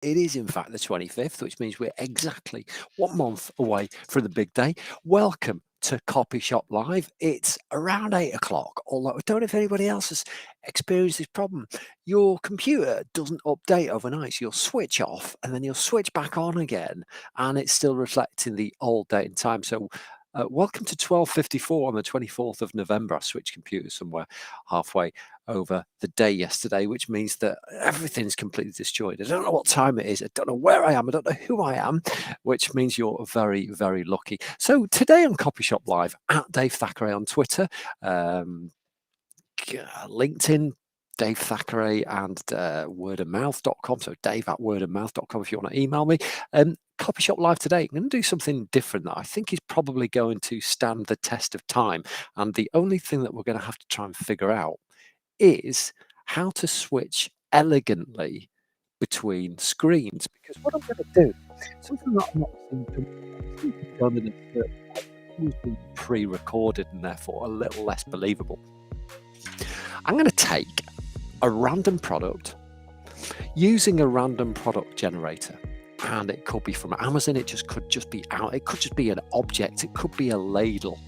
It is, in fact, the 25th, which means we're exactly 1 month away from the big day. Welcome to Copy Shop Live. It's around 8 o'clock, although I don't know if anybody else has experienced this problem. Your computer doesn't update overnight, so you'll switch off and then you'll switch back on again, and it's still reflecting the old date and time. So welcome to 12:54 on the 24th of November. I switched computers somewhere halfway over the day yesterday, which means that everything's completely disjointed. I don't know what time it is. I don't know where I am. I don't know who I am, which means you're very, very lucky. So today on Copy Shop Live, at Dave Thackeray on Twitter, LinkedIn, Dave Thackeray, and wordofmouth.com. So Dave at wordofmouth.com if you want to email me. Copy Shop Live today, I'm going to do something different that I think is probably going to stand the test of time. And the only thing that we're going to have to try and figure out is how to switch elegantly between screens. Because what I'm going to do, something that I'm not seeing done in a certain way, usually pre-recorded and therefore a little less believable. I'm going to take a random product using a random product generator. And it could be from Amazon, it could just be out, it could just be an object, it could be a ladle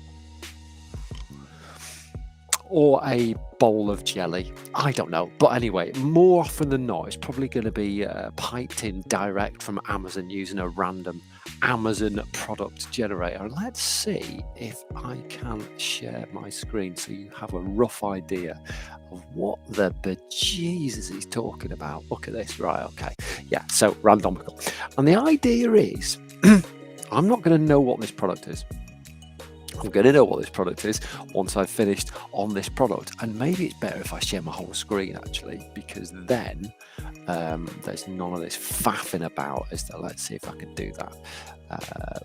or a bowl of jelly. I don't know. But anyway, more often than not, it's probably going to be piped in direct from Amazon using a random Amazon product generator. And let's see if I can share my screen so you have a rough idea of what the bejesus he's talking about. Look at this. Right. Okay. Yeah. So randomical. And the idea is I'm not going to know what this product is. I'm going to know what this product is once I've finished on this product. And maybe it's better if I share my whole screen, actually, because then there's none of this faffing about. Let's see if I can do that.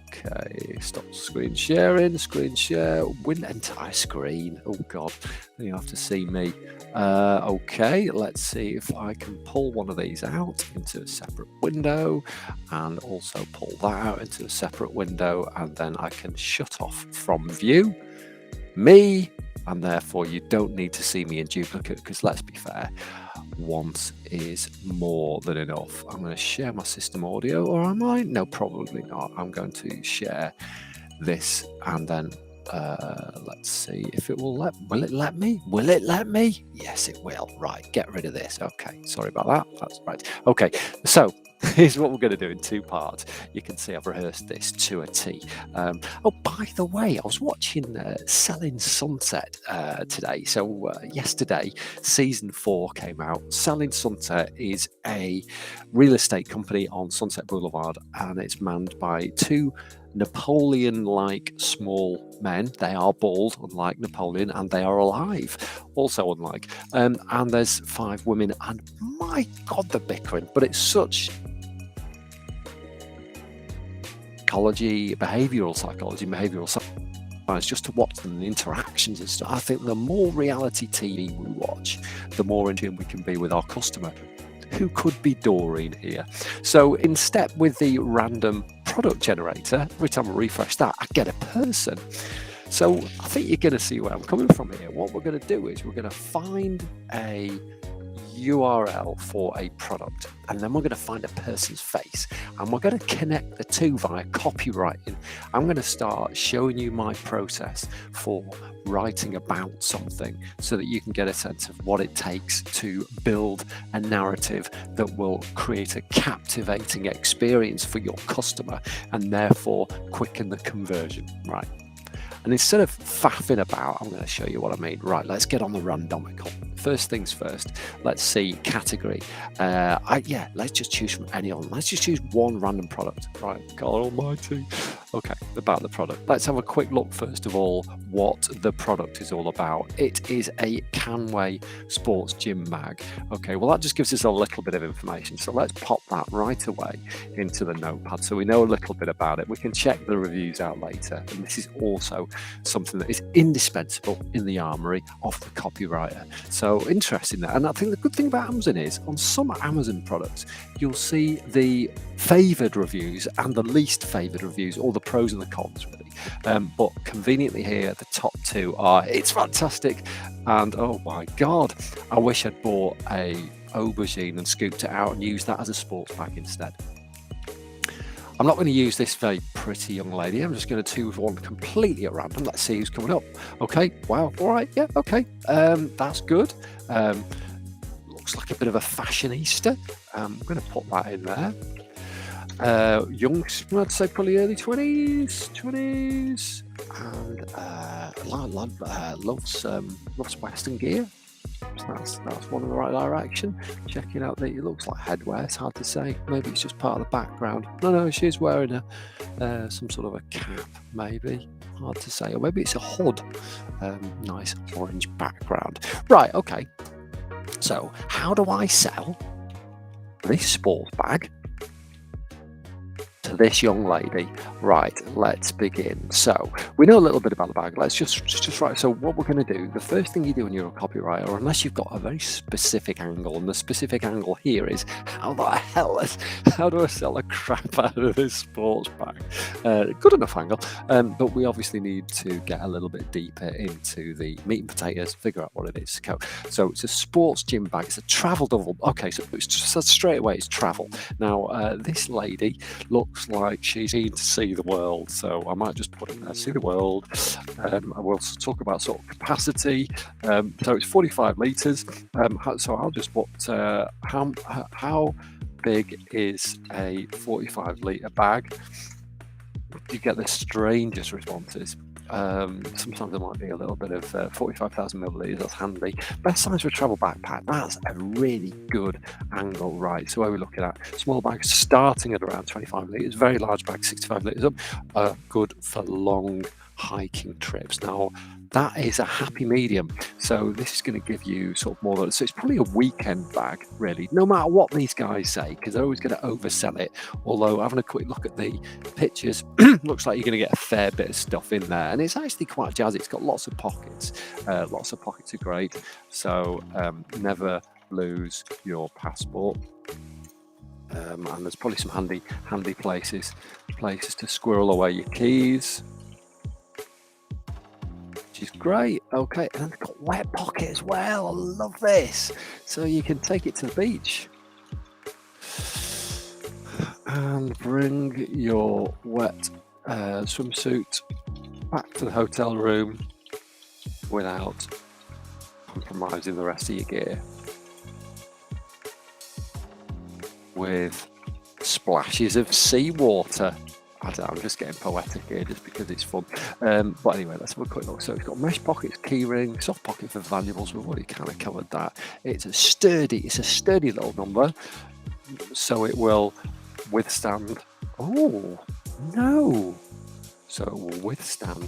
Okay, stop screen sharing, screen share, win entire screen. Oh God, you have to see me. Okay, let's see if I can pull one of these out into a separate window and also pull that out into a separate window, and then I can shut off from view me, and therefore you don't need to see me in duplicate, because let's be fair, once is more than enough. I'm going to share my system audio, or am I? No, probably not. I'm going to share this, and then let's see if it will it let me? Will it let me? Yes, it will. Right, get rid of this. Okay, sorry about that. That's right. Okay, so here's what we're going to do in two parts. You can see I've rehearsed this to a T. Oh, by the way, I was watching Selling Sunset today. So yesterday, season 4 came out. Selling Sunset is a real estate company on Sunset Boulevard, and it's manned by two Napoleon-like small men. They are bald, unlike Napoleon, and they are alive, also unlike. And there's 5 women, and my God, they're bickering. But it's such behavioural science, just to watch them, the interactions and stuff. I think the more reality TV we watch, the more in tune we can be with our customer, who could be Doreen here. So in step with the random product generator, every time I refresh that, I get a person. So I think you're going to see where I'm coming from here. What we're going to do is we're going to find a URL for a product, and then we're going to find a person's face, and we're going to connect the two via copywriting. I'm going to start showing you my process for writing about something so that you can get a sense of what it takes to build a narrative that will create a captivating experience for your customer and therefore quicken the conversion, right? And instead of faffing about, I'm going to show you what I mean. Right, let's get on the randomical. First things first, let's see category. Let's just choose from any of them. Let's just choose one random product. Right, God almighty. Okay, about the product. Let's have a quick look first of all what the product is all about. It is a Canway Sports Gym mag. Okay, well that just gives us a little bit of information. So let's pop that right away into the notepad so we know a little bit about it. We can check the reviews out later. And this is also something that is indispensable in the armory of the copywriter. So interesting that. And I think the good thing about Amazon is on some Amazon products, you'll see the favoured reviews and the least favoured reviews, or the pros and the cons, really. But conveniently here, the top 2 are, it's fantastic, and oh my God, I wish I'd bought a aubergine and scooped it out and used that as a sports bag instead. I'm not going to use this very pretty young lady. I'm just going to choose one completely at random. Let's see who's coming up. Okay, wow, all right, yeah, okay. That's good. Looks like a bit of a fashionista. I'm going to put that in there. Young, I'd say probably early 20s, and loves Western gear. So that's one in the right direction. Checking out that it looks like headwear. It's hard to say. Maybe it's just part of the background. No, she's wearing some sort of a cap. Maybe hard to say, or maybe it's a hood. Nice orange background. Right. Okay. So how do I sell this sports bag to this young lady? Right, let's begin. So we know a little bit about the bag. Let's just write. So what we're going to do, the first thing you do when you're a copywriter, unless you've got a very specific angle, and the specific angle here is how do I sell a crap out of this sports bag? Good enough angle, but we obviously need to get a little bit deeper into the meat and potatoes, figure out what it is. So it's a sports gym bag. It's a travel double. Okay, so it's just straight away it's travel. Now this lady looks like she's keen to see the world, so I might just put in there, see the world. I will talk about sort of capacity. So it's 45 litres. So I'll just put how big is a 45 litre bag? You get the strangest responses. Sometimes there might be a little bit of 45,000 millilitres. That's handy. Best size for a travel backpack. That's a really good angle, right? So where are we looking at? Small bags starting at around 25 litres. Very large bags, 65 litres up. Good for long hiking trips. Now that is a happy medium. So this is going to give you sort of more. So it's probably a weekend bag, really, no matter what these guys say, because they're always going to oversell it. Although having a quick look at the pictures, looks like you're going to get a fair bit of stuff in there, and it's actually quite jazzy. It's got lots of pockets. Lots of pockets are great. So never lose your passport. And there's probably some handy places to squirrel away your keys. Which is great. Okay, and it's got wet pocket as well. I love this. So you can take it to the beach and bring your wet swimsuit back to the hotel room without compromising the rest of your gear, with splashes of seawater. I'm just getting poetic here just because it's fun. But anyway, let's have a quick look. So it's got mesh pockets, key ring, soft pocket for valuables. We've already kind of covered that. It's a sturdy little number, so it will withstand. Oh no! So it will withstand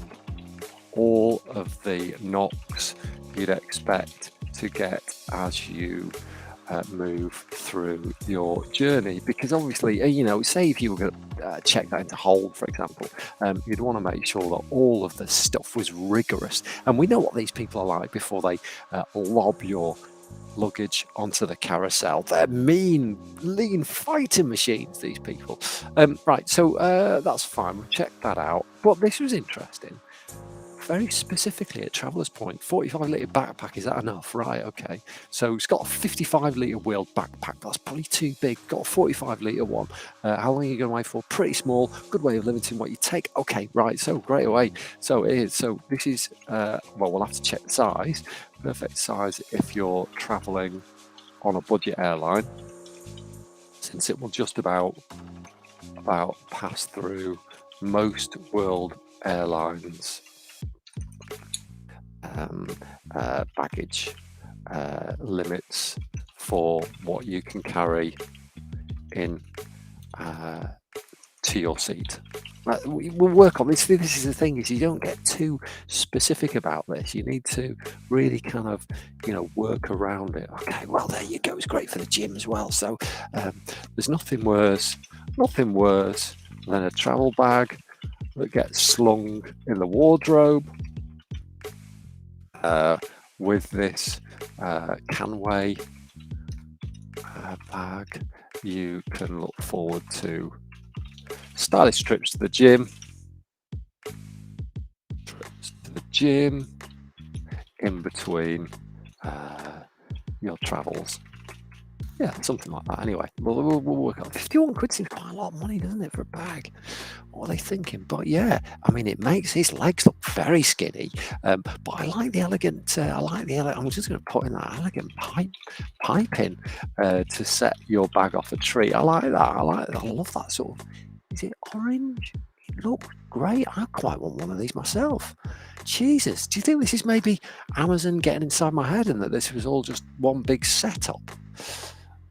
all of the knocks you'd expect to get as you move through your journey, because obviously say if you were going to check that into hold, for example, you'd want to make sure that all of the stuff was rigorous, and we know what these people are like before they lob your luggage onto the carousel. They're mean, lean fighting machines, these people. Right, so that's fine, we'll check that out, but this was interesting. Very specifically at Traveller's Point, 45 litre backpack, is that enough? Right, okay. So it's got a 55 litre wheeled backpack, that's probably too big. Got a 45 litre one. How long are you going away for? Pretty small, good way of limiting what you take. Okay, right, so great away. So it is. So this is, well, we'll have to check the size. Perfect size if you're travelling on a budget airline, since it will just about pass through most world airlines baggage limits for what you can carry in to your seat. We'll work on this. This is the thing, is you don't get too specific about this. You need to really kind of work around it. Okay, well, there you go. It's great for the gym as well. So there's nothing worse than a travel bag that gets slung in the wardrobe. With this Canway bag, you can look forward to stylish trips to the gym, in between your travels. Yeah, something like that. Anyway, we'll work out. 51 quid seems quite a lot of money, doesn't it, for a bag? What are they thinking? But yeah, I mean, it makes his legs look very skinny. But I like the elegant. I'm just going to put in that elegant piping to set your bag off a tree. I like that. I love that sort of. Is it orange? It looks great. I quite want one of these myself. Jesus, do you think this is maybe Amazon getting inside my head and that this was all just one big setup?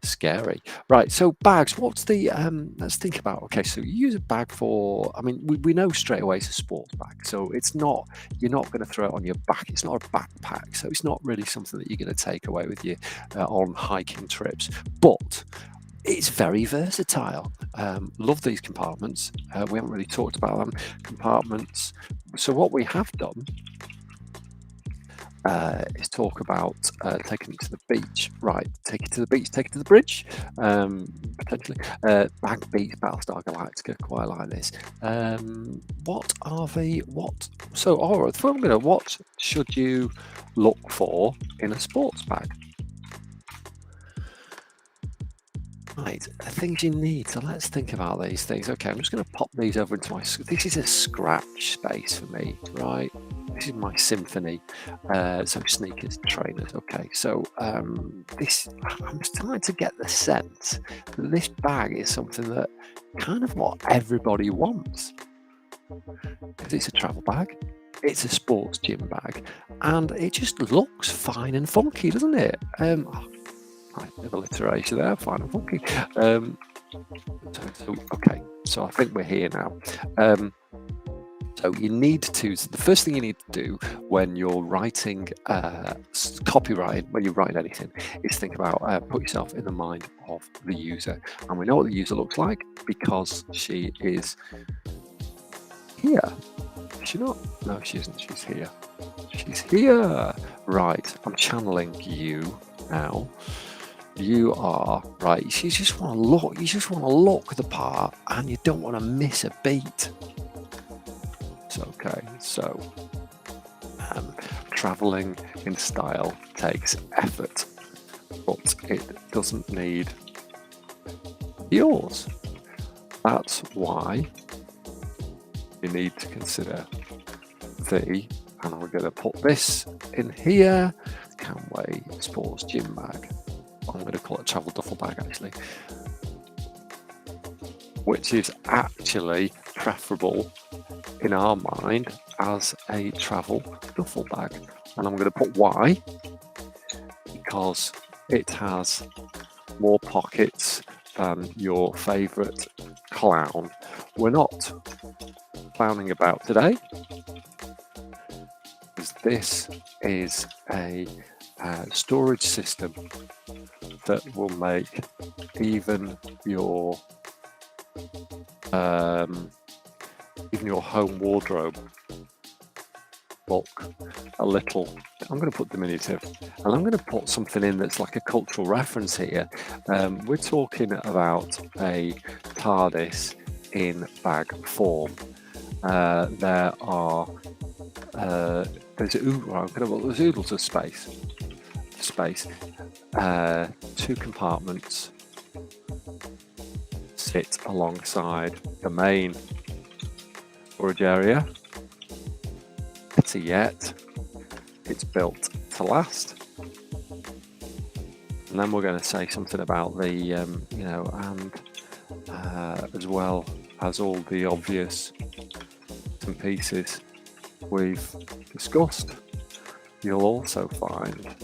Scary. Right, so bags, what's the let's think about, okay, so you use a bag for, I mean, we know straight away it's a sports bag, so it's not, you're not going to throw it on your back, it's not a backpack, so it's not really something that you're going to take away with you on hiking trips, but it's very versatile. Love these compartments. We haven't really talked about them. Compartments. So what we have done is talk about taking it to the beach. Right, take it to the beach, take it to the bridge, potentially. Bag beats Battlestar Galactica, quite like this. So, all right, formula, what should you look for in a sports bag? Right, the things you need. So let's think about these things. Okay, I'm just going to pop these over into my. This is a scratch space for me, right? This is my symphony. So sneakers, trainers. Okay, so this. I'm starting to get the sense that this bag is something that kind of what everybody wants, because it's a travel bag. It's a sports gym bag, and it just looks fine and funky, doesn't it? Alliteration there, fine and funky. Okay, so I think we're here now. So you need to, the first thing you need to do when you're writing copywriting, when you're writing anything, is think about, put yourself in the mind of the user. And we know what the user looks like because she is here. Is she not? No, she isn't. She's here. She's here. Right, I'm channeling you now. You are right. You just want to look. You just want to look the part, and you don't want to miss a beat. It's okay. So, traveling in style takes effort, but it doesn't need yours. That's why you need to consider and we're going to put this in here. Canway sports gym bag. I'm going to call it travel duffel bag, actually, which is actually preferable in our mind as a travel duffel bag. And I'm going to put why, because it has more pockets than your favourite clown. We're not clowning about today, because this is a storage system that will make even your home wardrobe look a little, I'm going to put diminutive, and I'm going to put something in that's like a cultural reference here. We're talking about a TARDIS in bag form. There are there's oodles of space. Two compartments sit alongside the main storage area. Better yet, it's built to last. And then we're going to say something about the, and as well as all the obvious and pieces we've discussed, you'll also find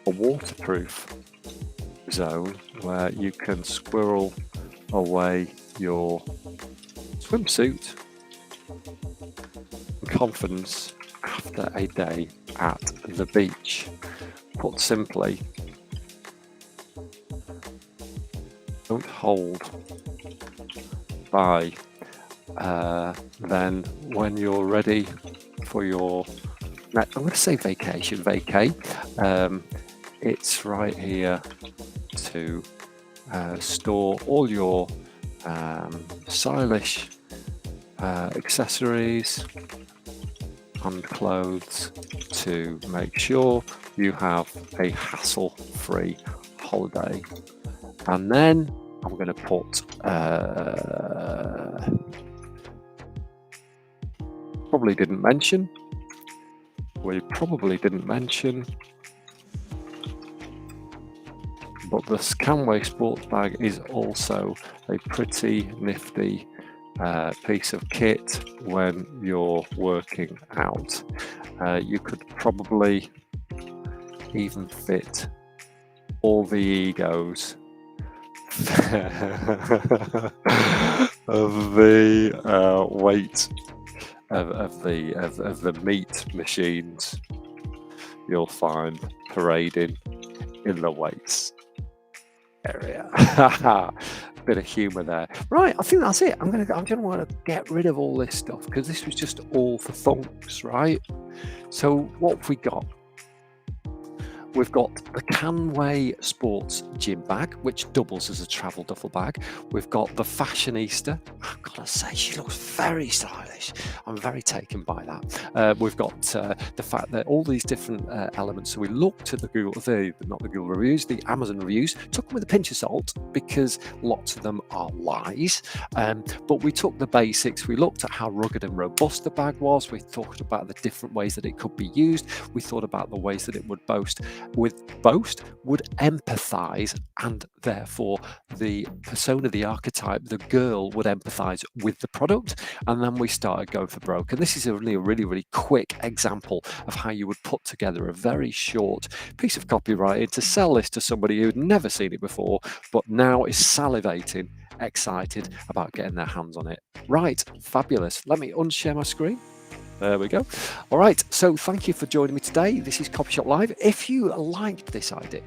a waterproof zone where you can squirrel away your swimsuit in confidence after a day at the beach. Put simply, don't hold by. Then when you're ready for your I'm going to say vacation, it's right here to store all your stylish accessories and clothes to make sure you have a hassle-free holiday. And then I'm going to put probably didn't mention. We probably didn't mention, but the Scanway sports bag is also a pretty nifty piece of kit when you're working out. You could probably even fit all the egos of the weight of the meat machines you'll find parading in the weights area. Bit of humour there. Right, I think that's it. I'm gonna want to get rid of all this stuff because this was just all for thunks, right? So what have we got? We've got the Canway Sports Gym Bag, which doubles as a travel duffel bag. We've got the Fashionista. I've got to say, she looks very stylish. I'm very taken by that. We've got the fact that all these different elements. So we looked at not the Google reviews, the Amazon reviews, took them with a pinch of salt because lots of them are lies. But we took the basics. We looked at how rugged and robust the bag was. We talked about the different ways that it could be used. We thought about the ways that it would would empathize, and therefore the persona, the archetype, the girl would empathize with the product. And then we started going for broke. And this is only a really quick example of how you would put together a very short piece of copywriting to sell this to somebody who'd never seen it before, but now is salivating, excited about getting their hands on it. Right, fabulous. Let me unshare my screen. There we go. All right, so thank you for joining me today. This is Copy Shop Live. If you liked this idea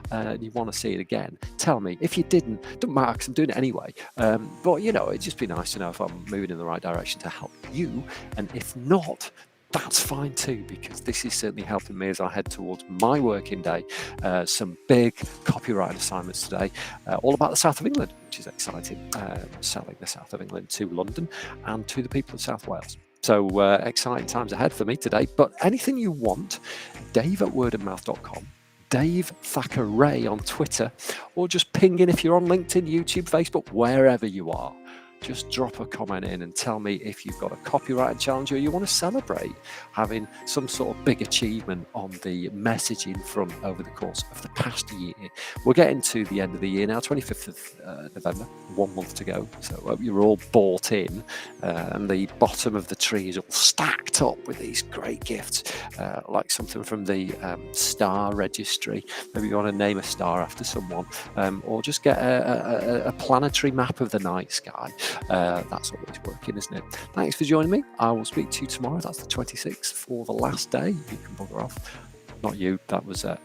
and you want to see it again, tell me. If you didn't, don't matter because I'm doing it anyway. But, you know, it'd just be nice to know if I'm moving in the right direction to help you. And if not, that's fine too, because this is certainly helping me as I head towards my working day. Some big copyright assignments today, all about the south of England, which is exciting, selling the south of England to London and to the people of South Wales. So exciting times ahead for me today. But anything you want, dave@wordandmouth.com, Dave Thackeray on Twitter, or just ping in if you're on LinkedIn, YouTube, Facebook, wherever you are. Just drop a comment in and tell me if you've got a copywriting challenge or you want to celebrate having some sort of big achievement on the messaging front over the course of the past year. We're getting to the end of the year now, 25th of November, 1 month to go. So I hope you're all bought in and the bottom of the tree is all stacked up with these great gifts, like something from the star registry. Maybe you want to name a star after someone, or just get a planetary map of the night sky. That's always working, isn't it? Thanks for joining me. I will speak to you tomorrow. That's the 26th for the last day. You can bugger off. Not you. That was